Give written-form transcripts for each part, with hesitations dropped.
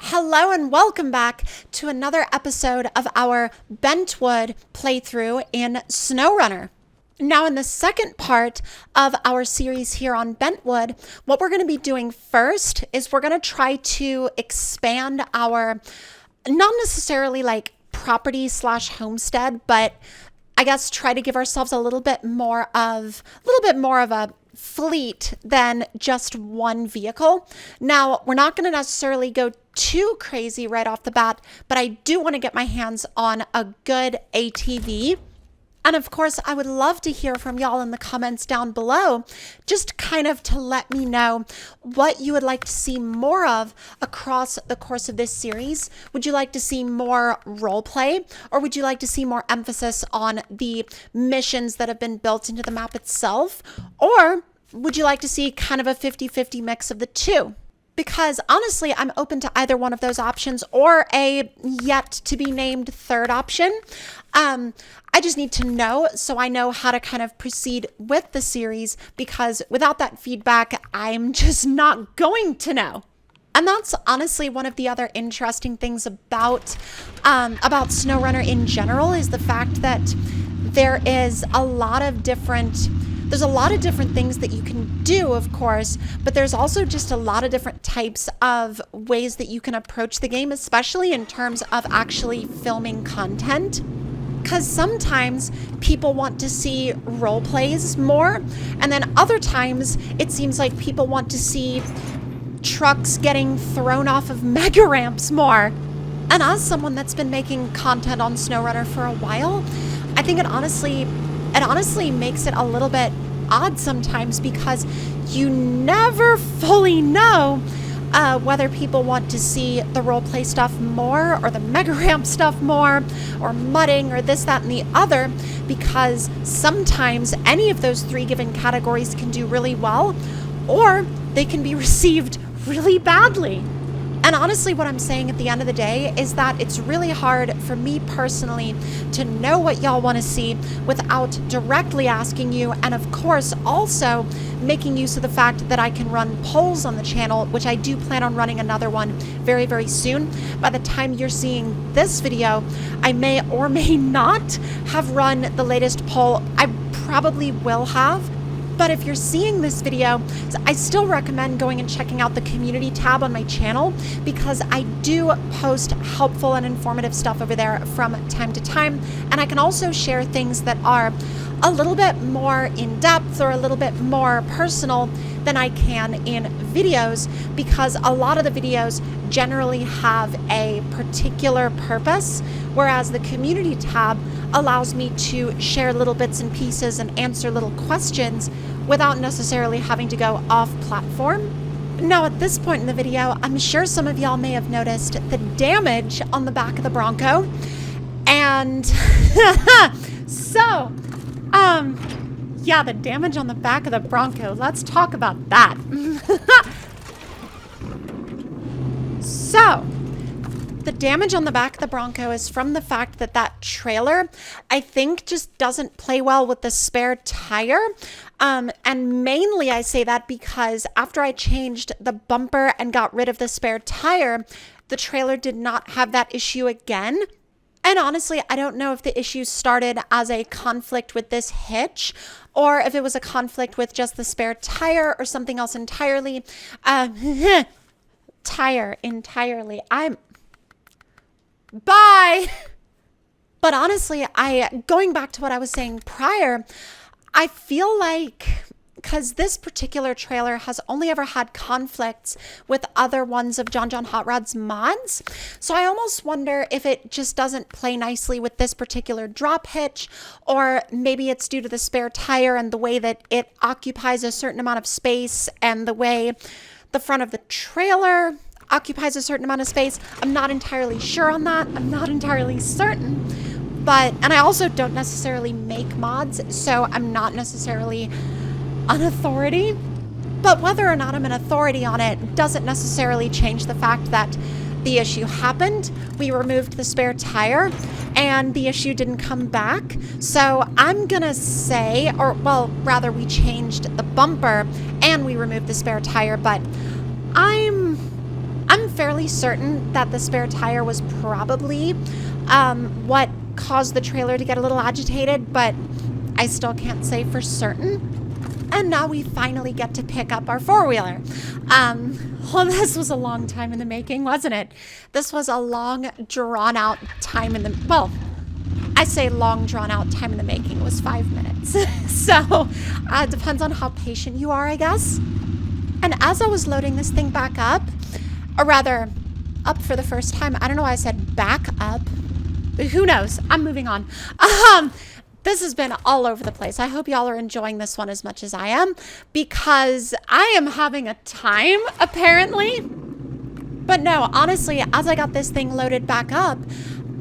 Hello and welcome back to another episode of our Bentwood playthrough in SnowRunner. Now, in the second part of our series here on Bentwood, what we're going to be doing first is we're going to try to expand our, not necessarily like property slash homestead, but I guess try to give ourselves a little bit more of a fleet than just one vehicle. Now, we're not going to necessarily go too crazy right off the bat, but I do want to get my hands on a good ATV. And of course, I would love to hear from y'all in the comments down below, just kind of to let me know what you would like to see more of across the course of this series. Would you like to see more role play, or would you like to see more emphasis on the missions that have been built into the map itself? Or would you like to see kind of a 50-50 mix of the two? Because honestly, I'm open to either one of those options or a yet to be named third option. I just need to know so I know how to kind of proceed with the series, because without that feedback, I'm just not going to know. And that's honestly one of the other interesting things about SnowRunner in general, is the fact that there's a lot of different things that you can do, of course, but there's also just a lot of different types of ways that you can approach the game, especially in terms of actually filming content. Because sometimes people want to see role plays more, and then other times it seems like people want to see trucks getting thrown off of mega ramps more. And as someone that's been making content on SnowRunner for a while, I think it honestly makes it a little bit odd sometimes, because you never fully know whether people want to see the roleplay stuff more, or the mega ramp stuff more, or mudding, or this, that, and the other, because sometimes any of those three given categories can do really well, or they can be received really badly. And honestly, what I'm saying at the end of the day is that it's really hard for me personally to know what y'all want to see without directly asking you, and of course also making use of the fact that I can run polls on the channel, which I do plan on running another one very, very soon. By the time you're seeing this video, I may or may not have run the latest poll. I probably will have. But if you're seeing this video, I still recommend going and checking out the community tab on my channel, because I do post helpful and informative stuff over there from time to time. And I can also share things that are a little bit more in depth or a little bit more personal than I can in videos, because a lot of the videos generally have a particular purpose, whereas the community tab allows me to share little bits and pieces and answer little questions without necessarily having to go off platform. Now, at this point in the video, I'm sure some of y'all may have noticed the damage on the back of the Bronco. And so, yeah, the damage on the back of the Bronco. Let's talk about that. So, the damage on the back of the Bronco is from the fact that that trailer, I think, just doesn't play well with the spare tire. And mainly I say that because after I changed the bumper and got rid of the spare tire, the trailer did not have that issue again. And honestly, I don't know if the issue started as a conflict with this hitch, or if it was a conflict with just the spare tire or something else entirely. Tire entirely. Bye. But honestly, going back to what I was saying prior, I feel like, because this particular trailer has only ever had conflicts with other ones of John Hot Rod's mods, so I almost wonder if it just doesn't play nicely with this particular drop hitch, or maybe it's due to the spare tire and the way that it occupies a certain amount of space, and the way the front of the trailer occupies a certain amount of space. I'm not entirely sure on that. I'm not entirely certain. And I also don't necessarily make mods, so I'm not necessarily an authority. But whether or not I'm an authority on it doesn't necessarily change the fact that the issue happened. We removed the spare tire and the issue didn't come back. So I'm gonna say, or well, rather we changed the bumper and we removed the spare tire, but I'm I'm fairly certain that the spare tire was probably what caused the trailer to get a little agitated, but I still can't say for certain. And now we finally get to pick up our four-wheeler. Well, this was a long time in the making, wasn't it? This was a long, drawn-out time in the... Well, I say long, drawn-out time in the making. It was 5 minutes. So, it depends on how patient you are, I guess. And as I was loading this thing back up, or rather, up for the first time, I don't know why I said back up. But who knows? I'm moving on. This has been all over the place. I hope y'all are enjoying this one as much as I am, because I am having a time, apparently. But no, honestly, as I got this thing loaded back up,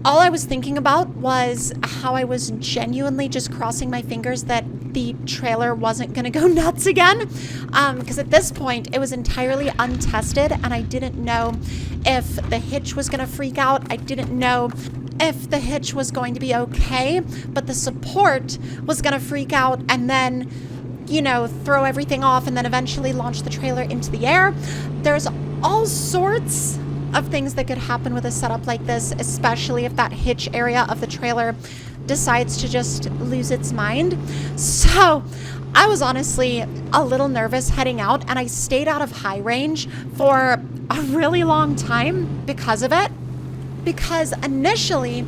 all I was thinking about was how I was genuinely just crossing my fingers that the trailer wasn't going to go nuts again. Because at this point, it was entirely untested, and I didn't know if the hitch was going to freak out. I didn't know if the hitch was going to be okay, but the support was going to freak out and then, you know, throw everything off and then eventually launch the trailer into the air. There's all sorts of things that could happen with a setup like this, especially if that hitch area of the trailer decides to just lose its mind. So I was honestly a little nervous heading out, and I stayed out of high range for a really long time because of it. Because initially,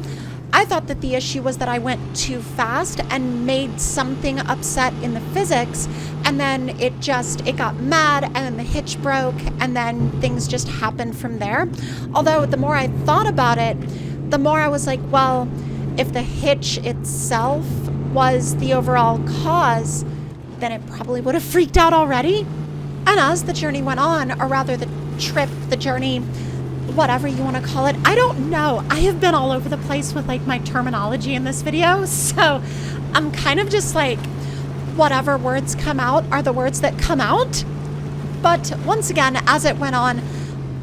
I thought that the issue was that I went too fast and made something upset in the physics, and then it got mad, and then the hitch broke, and then things just happened from there. Although the more I thought about it, the more I was like, well, if the hitch itself was the overall cause, then it probably would have freaked out already. And as the journey went on, or rather the trip, the journey, whatever you want to call it, I don't know. I have been all over the place with like my terminology in this video, so I'm kind of just like, whatever words come out are the words that come out. But once again, as it went on,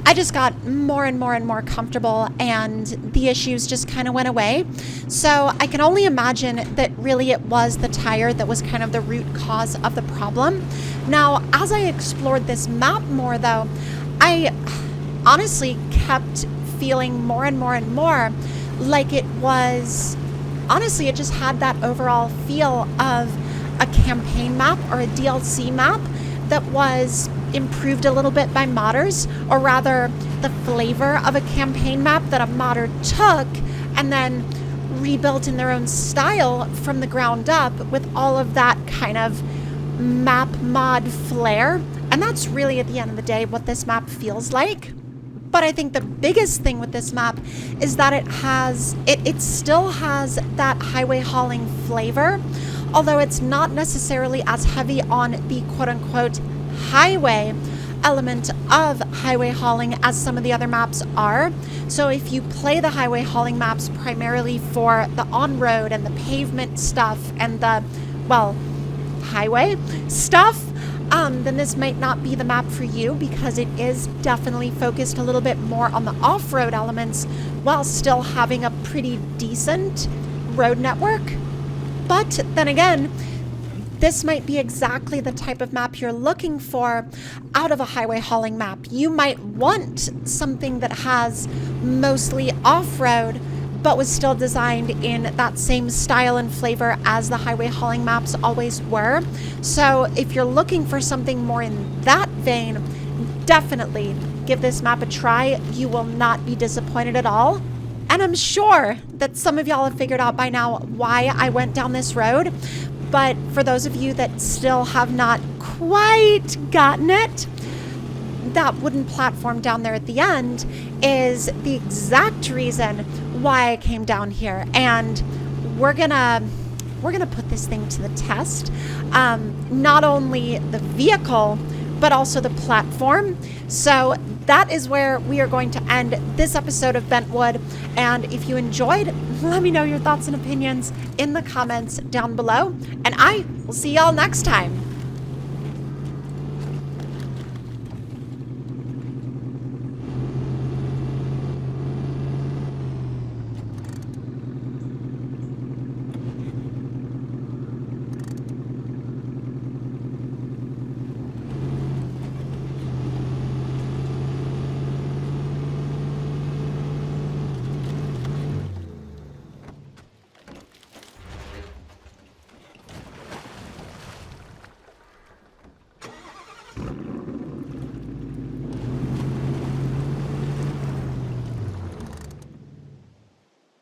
I just got more and more and more comfortable, and the issues just kind of went away. So I can only imagine that really it was the tire that was kind of the root cause of the problem. Now, as I explored this map more though, I honestly kept feeling more and more and more like it was, honestly, it just had that overall feel of a campaign map or a DLC map that was improved a little bit by modders, or rather the flavor of a campaign map that a modder took and then rebuilt in their own style from the ground up with all of that kind of map mod flair. And that's really, at the end of the day, what this map feels like. But I think the biggest thing with this map is that it still has that highway hauling flavor, although it's not necessarily as heavy on the quote-unquote highway element of highway hauling as some of the other maps are. So if you play the highway hauling maps primarily for the on-road and the pavement stuff and the, well, highway stuff, then this might not be the map for you, because it is definitely focused a little bit more on the off-road elements while still having a pretty decent road network. But then again, this might be exactly the type of map you're looking for out of a highway hauling map. You might want something that has mostly off-road, but was still designed in that same style and flavor as the highway hauling maps always were. So if you're looking for something more in that vein, definitely give this map a try. You will not be disappointed at all. And I'm sure that some of y'all have figured out by now why I went down this road. But for those of you that still have not quite gotten it, that wooden platform down there at the end is the exact reason why I came down here. And we're gonna put this thing to the test. Not only the vehicle, but also the platform. So that is where we are going to end this episode of Bentwood. And if you enjoyed, let me know your thoughts and opinions in the comments down below. And I will see y'all next time.